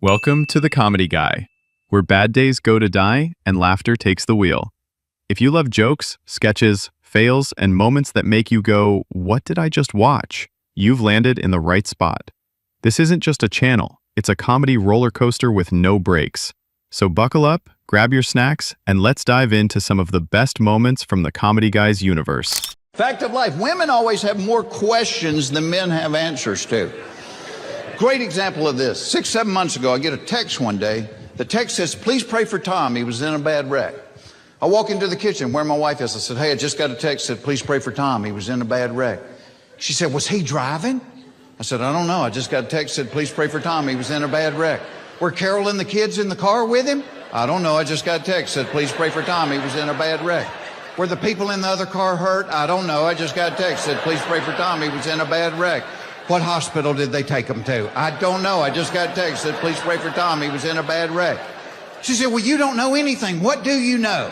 Welcome to The Comedy Guy, where bad days go to die and laughter takes the wheel. If you love jokes, sketches, fails, and moments that make you go, "What did I just watch?" you've landed in the right spot. This isn't just a channel, it's a comedy roller coaster with no brakes. So buckle up, grab your snacks, and let's dive into some of the best moments from The Comedy Guy's universe. Fact of life, women always have more questions than men have answers to. Great example of this. 6, 7 months ago, I get a text one day. The text says, "Please pray for Tom. He was in a bad wreck." I walk into the kitchen where my wife is. I said, "Hey, I just got a text that said, please pray for Tom. He was in a bad wreck." She said, "Was he driving?" I said, "I don't know. I just got a text that said, please pray for Tom. He was in a bad wreck." "Were Carol and the kids in the car with him?" "I don't know. I just got a text that said, please pray for Tom. He was in a bad wreck." "Were the people in the other car hurt?" "I don't know. I just got a text that said, please pray for Tom. He was in a bad wreck." "What hospital did they take him to?" "I don't know. I just got a text that said, please pray for Tom. He was in a bad wreck." She said, "Well, you don't know anything. What do you know?"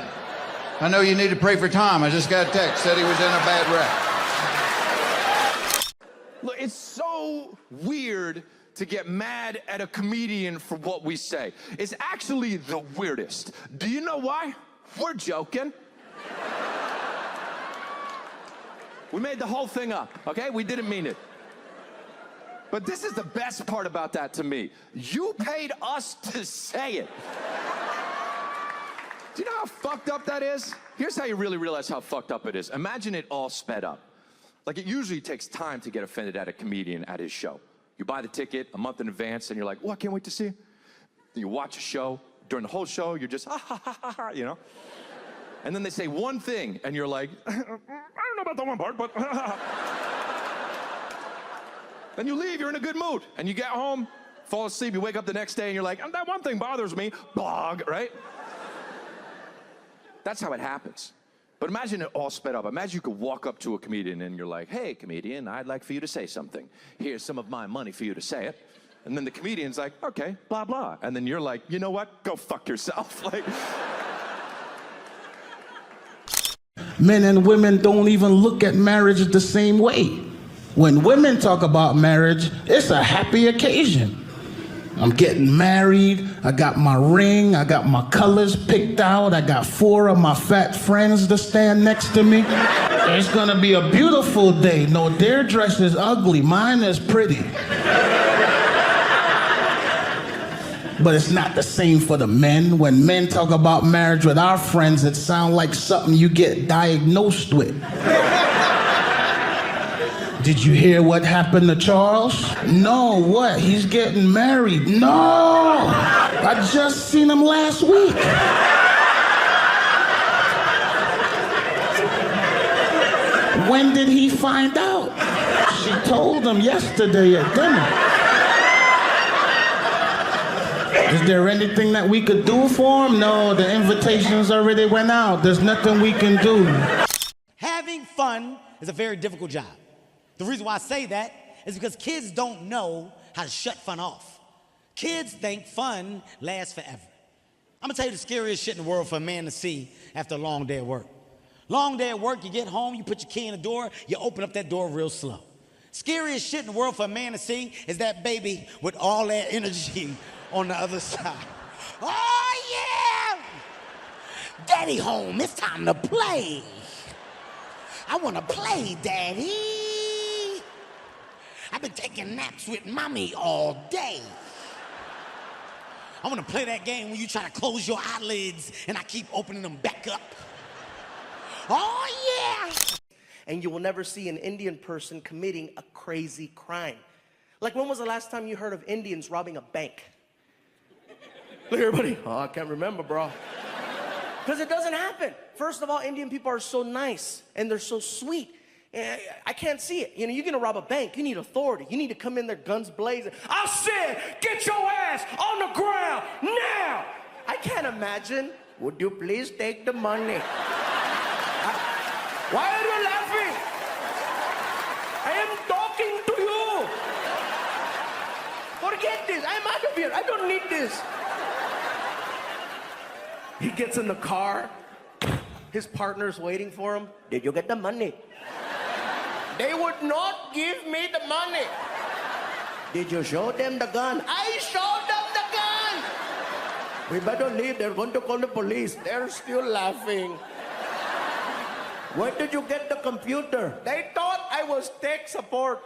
"I know you need to pray for Tom. I just got a text that said he was in a bad wreck." Look, it's so weird to get mad at a comedian for what we say. It's actually the weirdest. Do you know why? We're joking. We made the whole thing up, okay? We didn't mean it. But this is the best part about that to me. You paid us to say it. Do you know how fucked up that is? Here's how you really realize how fucked up it is. Imagine it all sped up. Like, it usually takes time to get offended at a comedian at his show. You buy the ticket a month in advance and you're like, "Oh, I can't wait to see you." Then you watch a show. During the whole show, you're just, ha, ha, ha, ha, ha, you know? And then they say one thing and you're like, "I don't know about that one part, but Then you leave, you're in a good mood. And you get home, fall asleep, you wake up the next day and you're like, "That one thing bothers me," blog, right? That's how it happens. But imagine it all sped up. Imagine you could walk up to a comedian and you're like, "Hey, comedian, I'd like for you to say something. Here's some of my money for you to say it." And then the comedian's like, "Okay, blah, blah." And then you're like, "You know what? Go fuck yourself." Like, Men and women don't even look at marriage the same way. When women talk about marriage, it's a happy occasion. I'm getting married, I got my ring, I got my colors picked out, I got 4 of my fat friends to stand next to me. It's gonna be a beautiful day. No, their dress is ugly, mine is pretty. But it's not the same for the men. When men talk about marriage with our friends, it sounds like something you get diagnosed with. "Did you hear what happened to Charles?" "No, what? He's getting married." "No, I just seen him last week." "When did he find out?" "She told him yesterday at dinner." "Is there anything that we could do for him?" "No, the invitations already went out. There's nothing we can do." Having fun is a very difficult job. The reason why I say that is because kids don't know how to shut fun off. Kids think fun lasts forever. I'm gonna tell you the scariest shit in the world for a man to see after a long day at work. Long day at work, you get home, you put your key in the door, you open up that door real slow. Scariest shit in the world for a man to see is that baby with all that energy on the other side. "Oh yeah! Daddy home, it's time to play. I wanna play, Daddy. I've been taking naps with mommy all day. I wanna play that game when you try to close your eyelids and I keep opening them back up. Oh yeah!" And you will never see an Indian person committing a crazy crime. Like, when was the last time you heard of Indians robbing a bank? Look, everybody, "Oh, I can't remember, bro." Because it doesn't happen. First of all, Indian people are so nice and they're so sweet. I can't see it. You know, you're gonna rob a bank, you need authority. You need to come in there guns blazing. "I said, get your ass on the ground now!" I can't imagine. "Would you please take the money?" Why are you laughing? I am talking to you. Forget this. I'm out of here. I don't need this. He gets in the car. His partner's waiting for him. "Did you get the money?" "They would not give me the money." "Did you show them the gun?" "I showed them the gun." We better leave. They're going to call the police. They're still laughing. Where did you get the computer? They thought I was tech support.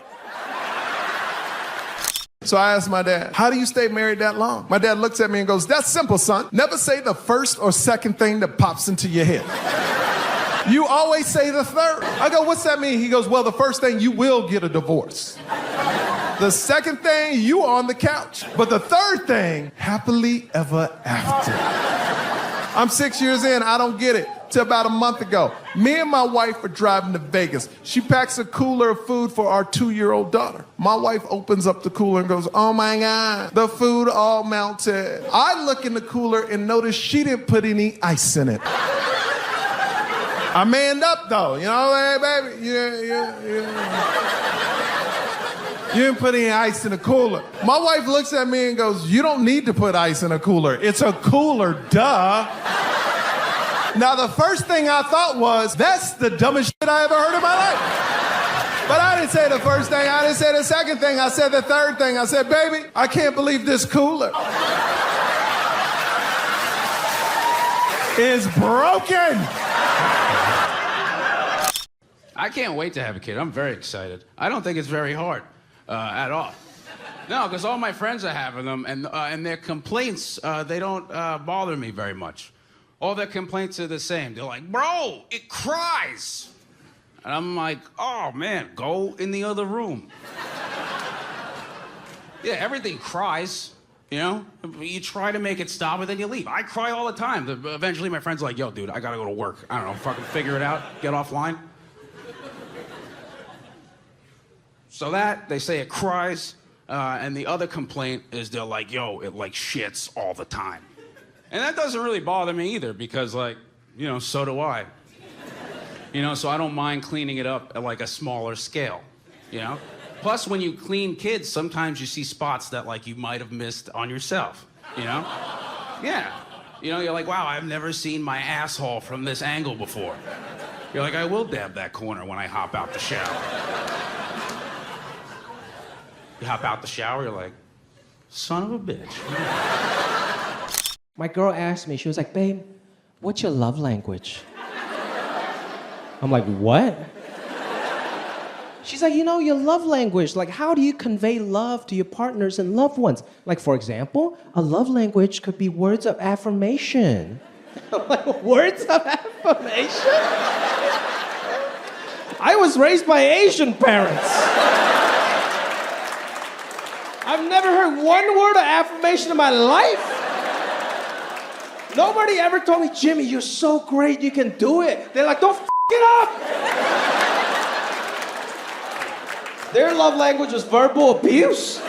So I asked my dad, how do you stay married that long? My dad looks at me and goes, that's simple, son. Never say the first or second thing that pops into your head. You always say the third. I go, what's that mean? He goes, well, the first thing, you will get a divorce. The second thing, you on the couch. But the third thing, happily ever after. I'm 6 years in, I don't get it. Till about a month ago, me and my wife are driving to Vegas. She packs a cooler of food for our 2-year-old daughter. My wife opens up the cooler and goes, oh my God, the food all melted. I look in the cooler and notice she didn't put any ice in it. I manned up though, you know, hey baby, you didn't put any ice in the cooler. My wife looks at me and goes, you don't need to put ice in a cooler. It's a cooler, duh. Now, the first thing I thought was, that's the dumbest shit I ever heard in my life. But I didn't say the first thing. I didn't say the second thing. I said the third thing. I said, baby, I can't believe this cooler is broken. I can't wait to have a kid. I'm very excited. I don't think it's very hard at all. No, because all my friends are having them, and their complaints, they don't bother me very much. All their complaints are the same. They're like, bro, it cries. And I'm like, oh, man, go in the other room. Yeah, everything cries, you know? You try to make it stop, and then you leave. I cry all the time. Eventually, my friend's like, yo, dude, I got to go to work. I don't know, fucking figure it out, get offline. So that, they say it cries, and the other complaint is they're like, yo, it like shits all the time. And that doesn't really bother me either because, like, you know, so do I. You know, so I don't mind cleaning it up at, like, a smaller scale, you know? Plus, when you clean kids, sometimes you see spots that, like, you might have missed on yourself, you know? Yeah. You know, you're like, wow, I've never seen my asshole from this angle before. You're like, I will dab that corner when I hop out the shower. You hop out the shower, you're like, son of a bitch. My girl asked me, she was like, babe, what's your love language? I'm like, what? She's like, you know, your love language, like how do you convey love to your partners and loved ones? Like, for example, a love language could be words of affirmation. I'm like, words of affirmation? I was raised by Asian parents. I've never heard one word of affirmation in my life. Nobody ever told me, Jimmy, you're so great, you can do it. They're like, don't f it up. Their love language was verbal abuse.